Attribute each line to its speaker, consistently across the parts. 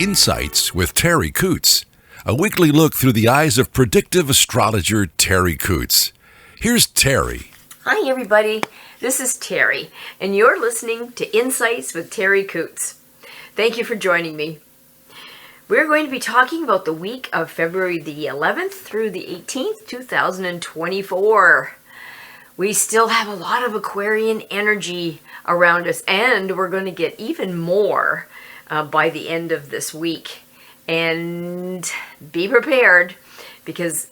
Speaker 1: Insights with Terri Ep.156, a weekly look through the eyes of predictive astrologer Terri Ep.156. Here's Terri.
Speaker 2: Hi everybody, this is Terri, and you're listening to Insights with Terri Ep.156. Thank you for joining me. We're going to be talking about the week of February the 11th through the 18th, 2024. We still have a lot of Aquarian energy around us, and we're going to get even more by the end of this week. And be prepared, because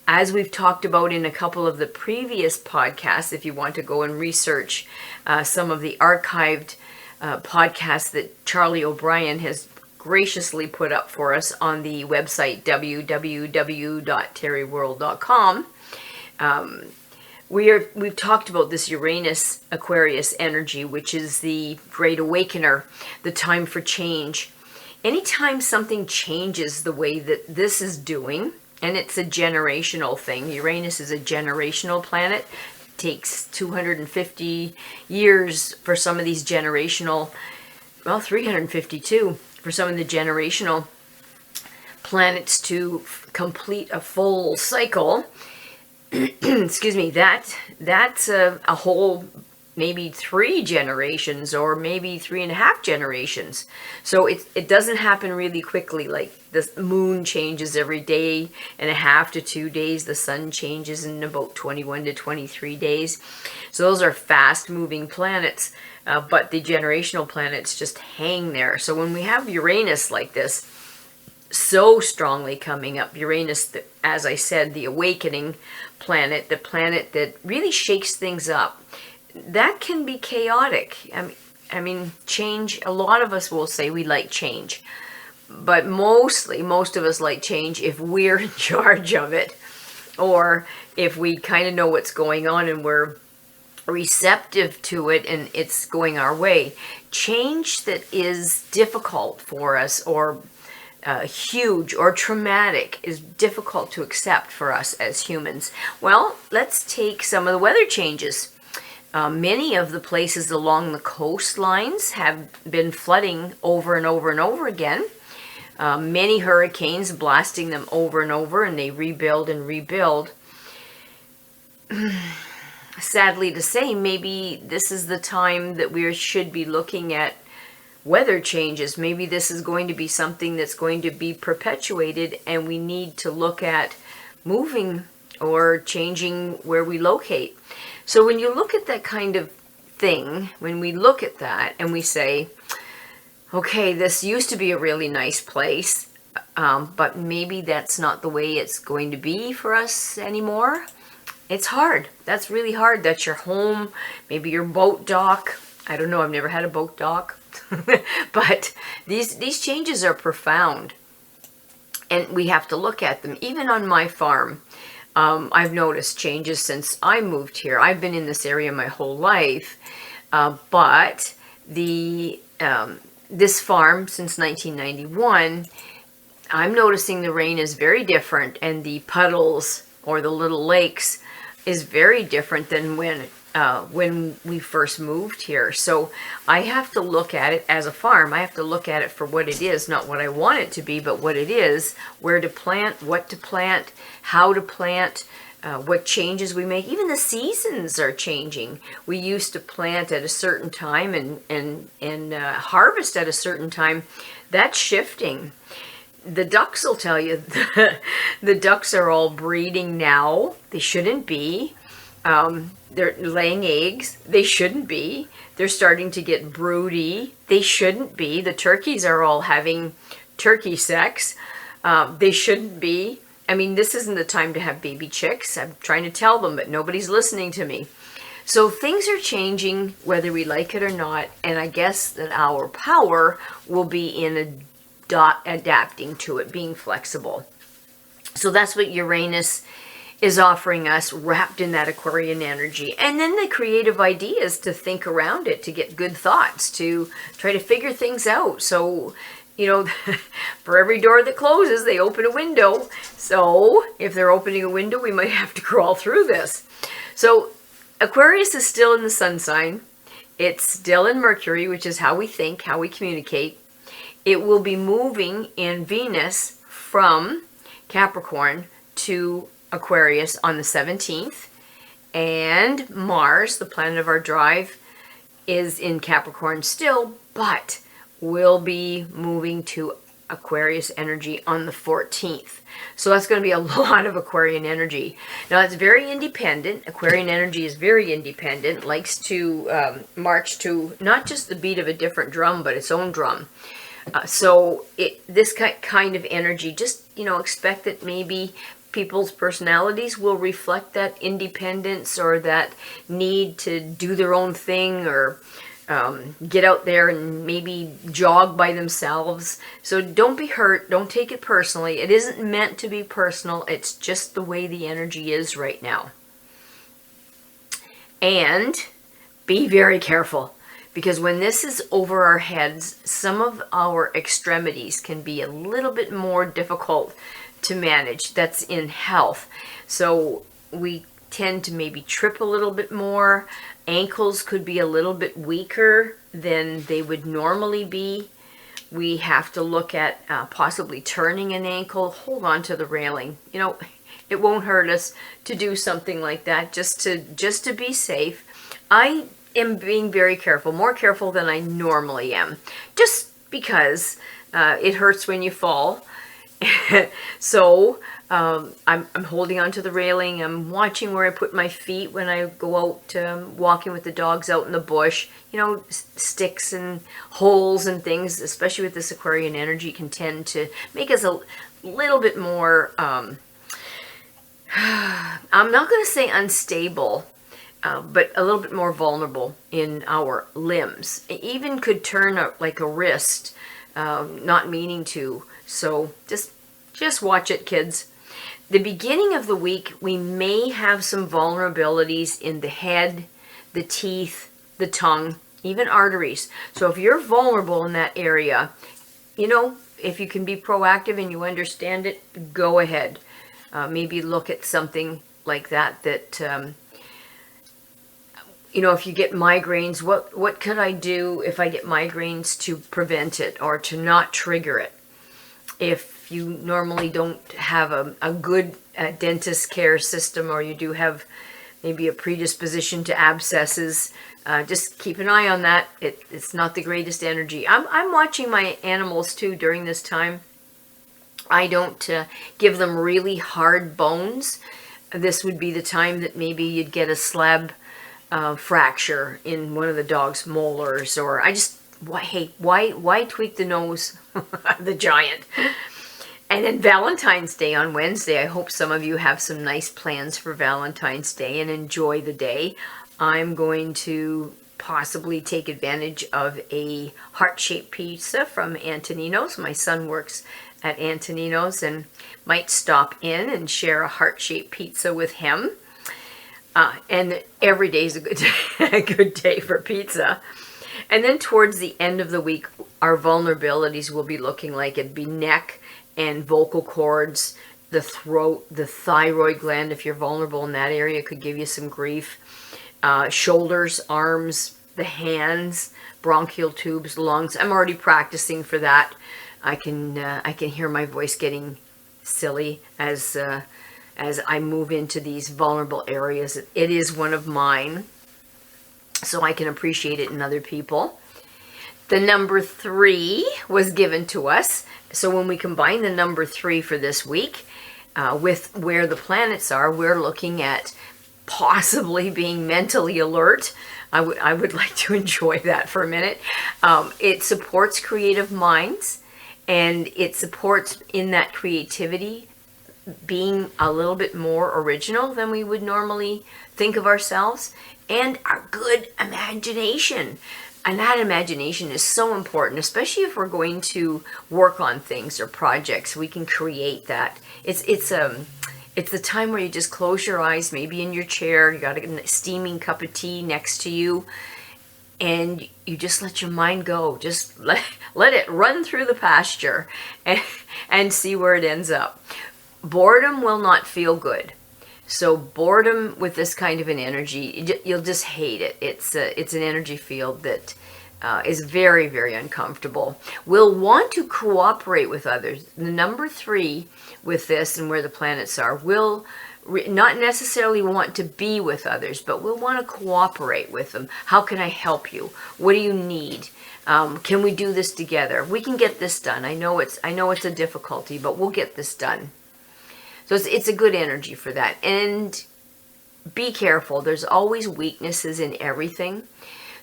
Speaker 2: as we've talked about in a couple of the previous podcasts, if you want to go and research some of the archived podcasts that Charlie O'Brien has graciously put up for us on the website www.terriworld.com, we've talked about this Uranus Aquarius energy, which is the great awakener, the time for change. Anytime something changes the way that this is doing, and it's a generational thing. Uranus is a generational planet. It takes 250 years for some of these generational, 352 for some of the generational planets to complete a full cycle. Excuse me, that's a whole maybe 3 generations or maybe 3.5 generations. So it doesn't happen really quickly. Like the moon changes every day and a half to 2 days. The sun changes in about 21 to 23 days. So those are fast moving planets, but the generational planets just hang there. So when we have Uranus like this, so strongly coming up, Uranus, as I said, the awakening planet, the planet that really shakes things up, that can be chaotic. I mean, change, a lot of us will say we like change, but most of us like change if we're in charge of it, or if we kind of know what's going on and we're receptive to it and it's going our way. Change that is difficult for us, or huge or traumatic, is difficult to accept for us as humans. Well, let's take some of the weather changes. Many of the places along the coastlines have been flooding over and over and over again. Many hurricanes blasting them over and over, and they rebuild and rebuild. Sadly to say, maybe this is the time that we should be looking at weather changes. Maybe this is going to be something that's going to be perpetuated, and we need to look at moving or changing where we locate. So when you look at that kind of thing, when we look at that and we say, okay, this used to be a really nice place, but maybe that's not the way it's going to be for us anymore. It's hard. That's really hard. That's your home, maybe your boat dock. I don't know, I've never had a boat dock. But these changes are profound, and we have to look at them. Even on my farm, I've noticed changes since I moved here. I've been in this area my whole life, but this farm since 1991, I'm noticing the rain is very different, and the puddles or the little lakes is very different than when we first moved here. So I have to look at it as a farm. I have to look at it for what it is, not what I want it to be, but what it is, where to plant, what to plant, how to plant, what changes we make. Even the seasons are changing. We used to plant at a certain time and harvest at a certain time. That's shifting. The ducks will tell you, the ducks are all breeding now. They shouldn't be. They're laying eggs. They shouldn't be. They're starting to get broody. They shouldn't be. The turkeys are all having turkey sex. They shouldn't be. I mean, this isn't the time to have baby chicks. I'm trying to tell them, but nobody's listening to me. So things are changing whether we like it or not. And I guess that our power will be in adapting to it, being flexible. So that's what Uranus is offering us, wrapped in that Aquarian energy. And then the creative ideas to think around it, to get good thoughts, to try to figure things out. So, for every door that closes, they open a window. So if they're opening a window, we might have to crawl through this. So Aquarius is still in the sun sign. It's still in Mercury, which is how we think, how we communicate. it will be moving in Venus from Capricorn to Aquarius on the 17th. And Mars, the planet of our drive, is in Capricorn still, but will be moving to Aquarius energy on the 14th. So that's going to be a lot of Aquarian energy. Now, it's very independent. Aquarian energy is very independent, likes to march to not just the beat of a different drum, but its own drum. So this kind of energy, just, expect that maybe people's personalities will reflect that independence or that need to do their own thing or get out there and maybe jog by themselves. So don't be hurt. Don't take it personally. It isn't meant to be personal. It's just the way the energy is right now. And be very careful, because when this is over our heads, some of our extremities can be a little bit more difficult to manage. That's in health. So we tend to maybe trip a little bit more. Ankles could be a little bit weaker than they would normally be. We have to look at possibly turning an ankle. Hold on to the railing. It won't hurt us to do something like that, just to be safe. I am being very careful, more careful than I normally am, just because it hurts when you fall. So I'm holding onto the railing. I'm watching where I put my feet when I go out walking with the dogs out in the bush. Sticks and holes and things, especially with this Aquarian energy, can tend to make us a little bit more, I'm not going to say unstable, but a little bit more vulnerable in our limbs. It even could turn like a wrist, not meaning to. So just watch it, kids. The beginning of the week, we may have some vulnerabilities in the head, the teeth, the tongue, even arteries. So if you're vulnerable in that area, if you can be proactive and you understand it, go ahead. Maybe look at something like that, if you get migraines, what could I do if I get migraines to prevent it or to not trigger it? If you normally don't have a good dentist care system, or you do have maybe a predisposition to abscesses, just keep an eye on that. It's not the greatest energy. I'm watching my animals too during this time. I don't give them really hard bones. This would be the time that maybe you'd get a slab fracture in one of the dog's molars, or why tweak the nose of the giant? And then Valentine's Day on Wednesday. I hope some of you have some nice plans for Valentine's Day and enjoy the day. I'm going to possibly take advantage of a heart-shaped pizza from Antonino's. My son works at Antonino's and might stop in and share a heart-shaped pizza with him. And every day is a good day, a good day for pizza. And then towards the end of the week, our vulnerabilities will be looking like it'd be neck and vocal cords, the throat, the thyroid gland. If you're vulnerable in that area, could give you some grief. Shoulders, arms, the hands, bronchial tubes, lungs. I'm already practicing for that. I can hear my voice getting silly as I move into these vulnerable areas. It is one of mine, so I can appreciate it in other people. The number 3 was given to us. So when we combine the number 3 for this week with where the planets are, we're looking at possibly being mentally alert. I would like to enjoy that for a minute. It supports creative minds, and it supports in that creativity being a little bit more original than we would normally think of ourselves, and our good imagination. And that imagination is so important, especially if we're going to work on things or projects. We can create that. It's the time where you just close your eyes, maybe in your chair, you got a steaming cup of tea next to you, and you just let your mind go. Just let it run through the pasture and see where it ends up. Boredom will not feel good. So boredom with this kind of an energy, you'll just hate it. It's an energy field that is very, very uncomfortable. We'll want to cooperate with others. The number 3 with this and where the planets are, will not necessarily want to be with others, but we'll want to cooperate with them. How can I help you? What do you need? Can we do this together? We can get this done. I know it's a difficulty, but we'll get this done. So it's a good energy for that. And be careful. There's always weaknesses in everything.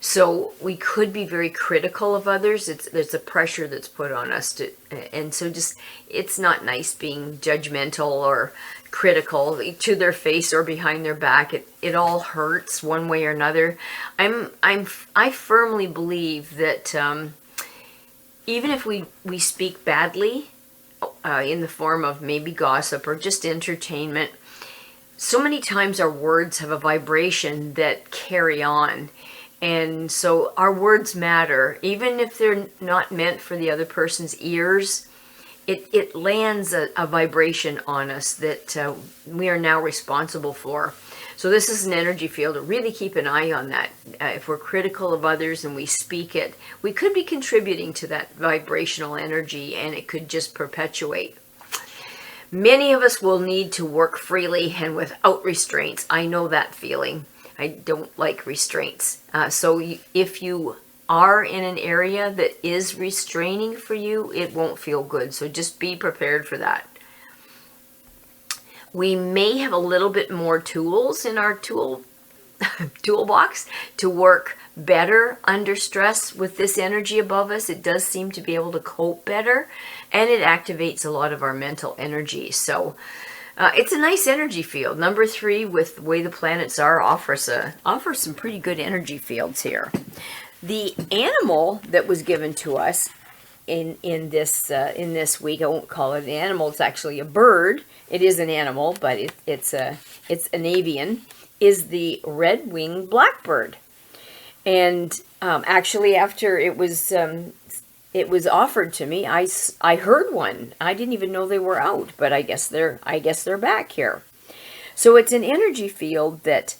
Speaker 2: So we could be very critical of others. There's a pressure that's put on us and so just, it's not nice being judgmental or critical to their face or behind their back. It all hurts one way or another. I firmly believe that even if we speak badly in the form of maybe gossip or just entertainment, so many times our words have a vibration that carry on. And so our words matter, even if they're not meant for the other person's ears. It lands a vibration on us that we are now responsible for. So this is an energy field. Really keep an eye on that. If we're critical of others and we speak it, we could be contributing to that vibrational energy, and it could just perpetuate. Many of us will need to work freely and without restraints. I know that feeling. I don't like restraints. So if you are in an area that is restraining for you, it won't feel good. So just be prepared for that. We may have a little bit more tools in our toolbox to work better under stress with this energy above us. It does seem to be able to cope better, and it activates a lot of our mental energy. So it's a nice energy field. Number 3, with the way the planets are, offers some pretty good energy fields here. The animal that was given to us in this week, I won't call it an animal. It's actually a bird. It is an animal, but it's an avian. Is the red-winged blackbird. And actually, after it was offered to me, I heard one. I didn't even know they were out, but I guess they're back here. So it's an energy field that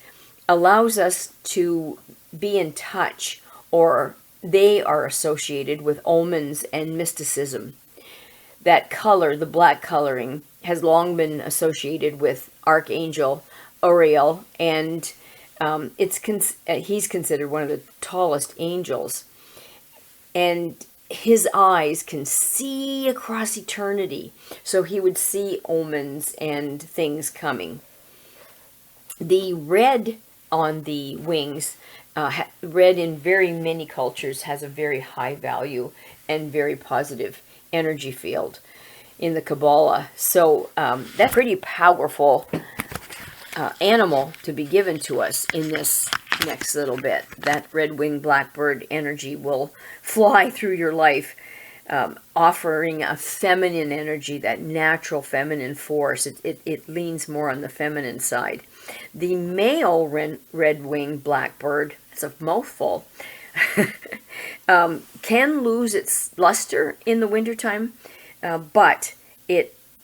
Speaker 2: allows us to be in touch, or they are associated with omens and mysticism. That color, the black coloring, has long been associated with Archangel Uriel, and he's considered one of the tallest angels. And his eyes can see across eternity, so he would see omens and things coming. The red on the wings, red in very many cultures, has a very high value and very positive energy field in the Kabbalah. So that's a pretty powerful animal to be given to us in this next little bit. That red-winged blackbird energy will fly through your life, offering a feminine energy, that natural feminine force. It leans more on the feminine side. The male red-winged blackbird, it's a mouthful, can lose its luster in the wintertime, but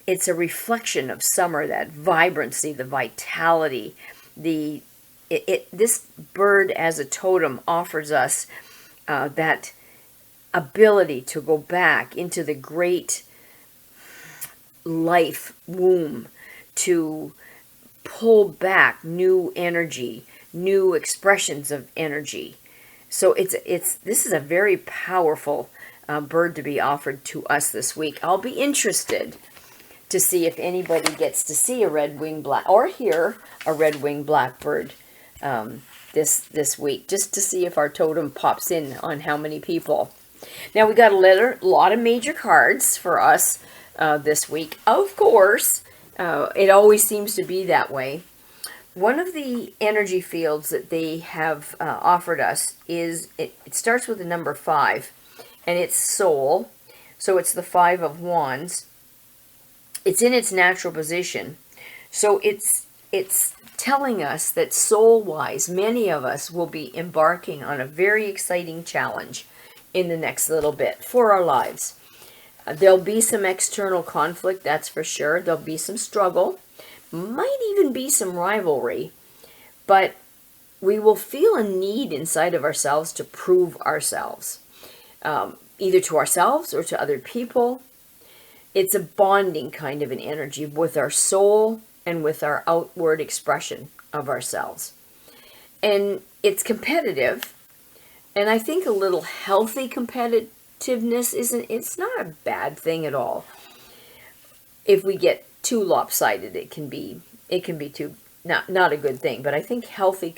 Speaker 2: it's a reflection of summer, that vibrancy, the vitality. This bird as a totem offers us that ability to go back into the great life womb, to pull back new energy, new expressions of energy. So this is a very powerful bird to be offered to us this week. I'll be interested to see if anybody gets to see a red-winged or hear a red-winged blackbird this week, just to see if our totem pops in on how many people. Now, we got a lot of major cards for us this week. Of course, it always seems to be that way. One of the energy fields that they have offered us is, it starts with the number 5, and it's soul. So it's the 5 of Wands. It's in its natural position. So it's telling us that soul-wise, many of us will be embarking on a very exciting challenge in the next little bit for our lives. There'll be some external conflict, that's for sure. There'll be some struggle. Might even be some rivalry. But we will feel a need inside of ourselves to prove ourselves, either to ourselves or to other people. It's a bonding kind of an energy with our soul and with our outward expression of ourselves. And it's competitive, and I think a little healthy competitiveness it's not a bad thing at all. If we get too lopsided, it can be too not a good thing. But I think healthy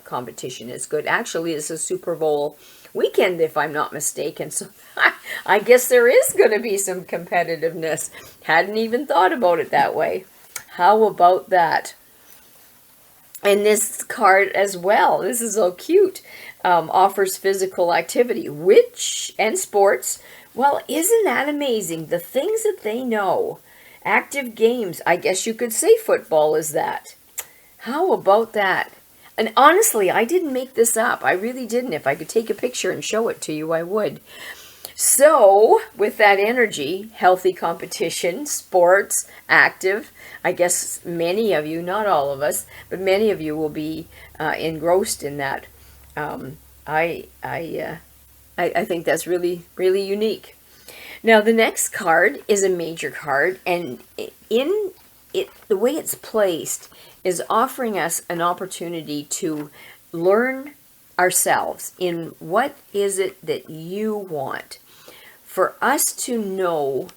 Speaker 2: competition is good. Actually, it's a Super Bowl weekend, if I'm not mistaken. So I guess there is going to be some competitiveness. Hadn't even thought about it that way. How about that? And this card as well, this is so cute, offers physical activity, and sports. Well, isn't that amazing? The things that they know. Active games, I guess you could say football is that. How about that? And honestly, I didn't make this up. I really didn't. If I could take a picture and show it to you, I would. So, with that energy, healthy competition, sports, active, I guess many of you, not all of us, but many of you will be engrossed in that. I think that's really, really unique. Now, the next card is a major card, and the way it's placed is offering us an opportunity to learn ourselves in what is it that you want. For us to know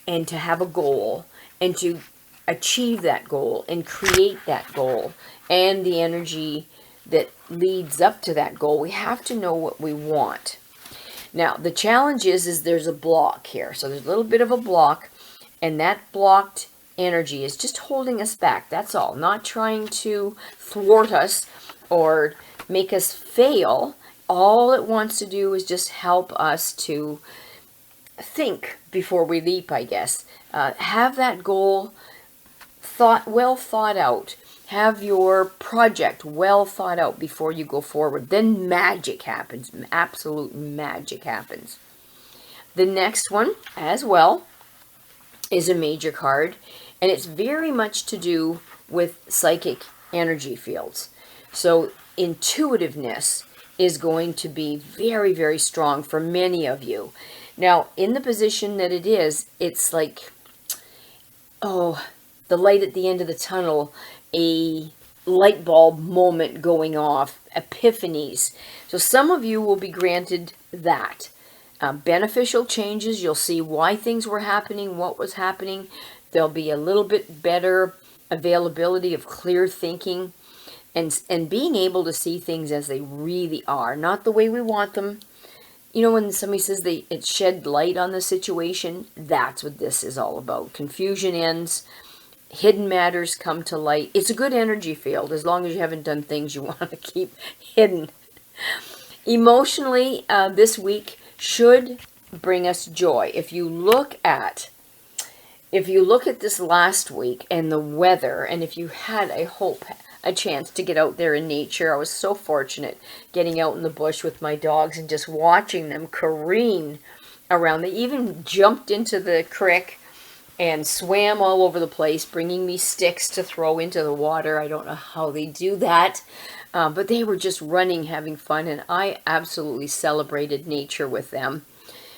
Speaker 2: and to have a goal and to achieve that goal and create that goal and the energy that leads up to that goal, we have to know what we want. Now, the challenge is there's a block here. So there's a little bit of a block, and that blocked energy is just holding us back. That's all. Not trying to thwart us or make us fail. All it wants to do is just help us to think before we leap, I guess. Have that goal well thought out. Have your project well thought out before you go forward. Then magic happens. Absolute magic happens. The next one, as well, is a major card. And it's very much to do with psychic energy fields. So intuitiveness is going to be very, very strong for many of you. Now, in the position that it is, it's like, the light at the end of the tunnel, a light bulb moment going off, epiphanies. So some of you will be granted that. Beneficial changes, you'll see why things were happening, what was happening. There'll be a little bit better availability of clear thinking and being able to see things as they really are, not the way we want them. You know, when somebody says it shed light on the situation, that's what this is all about. Confusion ends. Hidden matters come to light. It's a good energy field as long as you haven't done things you want to keep hidden. Emotionally, this week should bring us joy. If you look at this last week and the weather, and if you had a chance to get out there in nature, I was so fortunate getting out in the bush with my dogs and just watching them careen around. They even jumped into the creek and swam all over the place, bringing me sticks to throw into the water. I don't know how they do that, but they were just running, having fun, and I absolutely celebrated nature with them.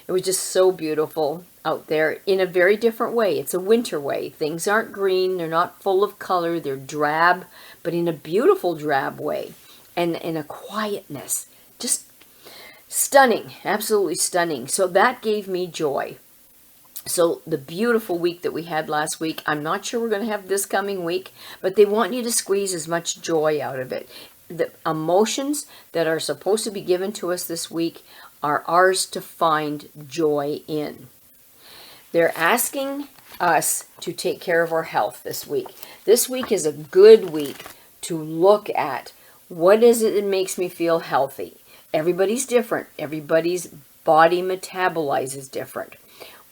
Speaker 2: It was just so beautiful out there in a very different way. It's a winter way. Things aren't green. They're not full of color. They're drab, but in a beautiful drab way and in a quietness. Just stunning, absolutely stunning. So that gave me joy. So the beautiful week that we had last week, I'm not sure we're going to have this coming week, but they want you to squeeze as much joy out of it. The emotions that are supposed to be given to us this week are ours to find joy in. They're asking us to take care of our health this week. This week is a good week to look at what is it that makes me feel healthy. Everybody's different. Everybody's body metabolizes different.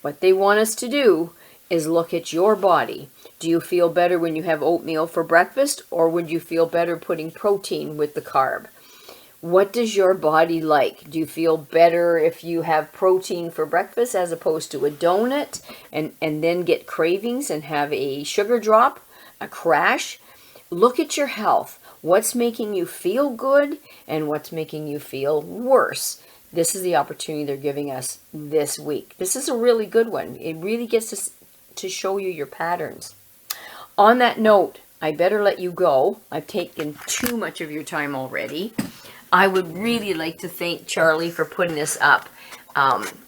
Speaker 2: What they want us to do is look at your body. Do you feel better when you have oatmeal for breakfast, or would you feel better putting protein with the carb? What does your body like? Do you feel better if you have protein for breakfast as opposed to a donut and then get cravings and have a sugar drop, a crash? Look at your health. What's making you feel good and what's making you feel worse? This is the opportunity they're giving us this week. This is a really good one. It really gets to show you your patterns. On that note, I better let you go. I've taken too much of your time already. I would really like to thank Charlie for putting this up.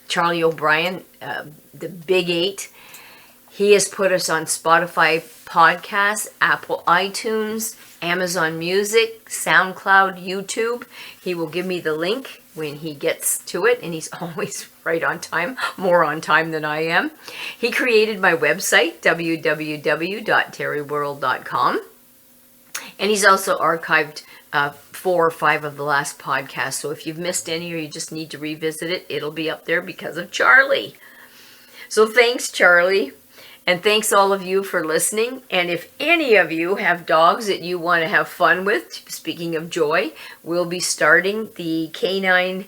Speaker 2: Charlie O'Brien, the Big 8. He has put us on Spotify podcasts, Apple iTunes, Amazon Music, SoundCloud, YouTube. He will give me the link when he gets to it, and he's always right on time, more on time than I am. He created my website, www.terriworld.com, and he's also archived 4 or 5 of the last podcasts. So if you've missed any or you just need to revisit it, it'll be up there because of Charlie. So thanks, Charlie. And thanks all of you for listening. And if any of you have dogs that you want to have fun with, speaking of joy, we'll be starting the Canine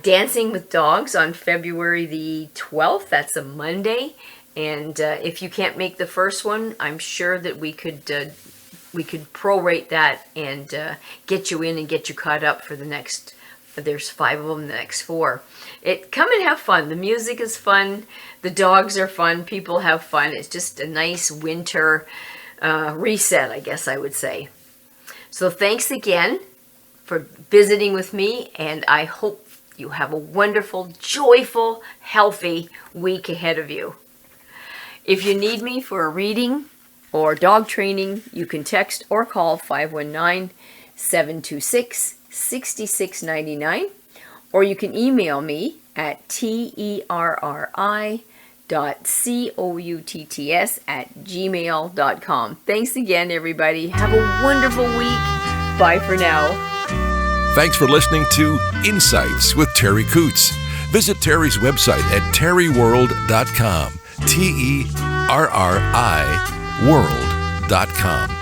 Speaker 2: Dancing with Dogs on February the 12th. That's a Monday. And if you can't make the first one, I'm sure that we could prorate that and get you in and get you caught up for the next. There's 5 of them, the next 4. Come and have fun. The music is fun. The dogs are fun. People have fun. It's just a nice winter reset, I guess I would say. So thanks again for visiting with me, and I hope you have a wonderful, joyful, healthy week ahead of you. If you need me for a reading or dog training, you can text or call 519-726-6699, or you can email me at terri.coutts@gmail.com. Thanks again, everybody. Have a wonderful week. Bye for now.
Speaker 1: Thanks for listening to Insights with Terri Coots. Visit Terri's website at terriworld.com. TERRI world.com.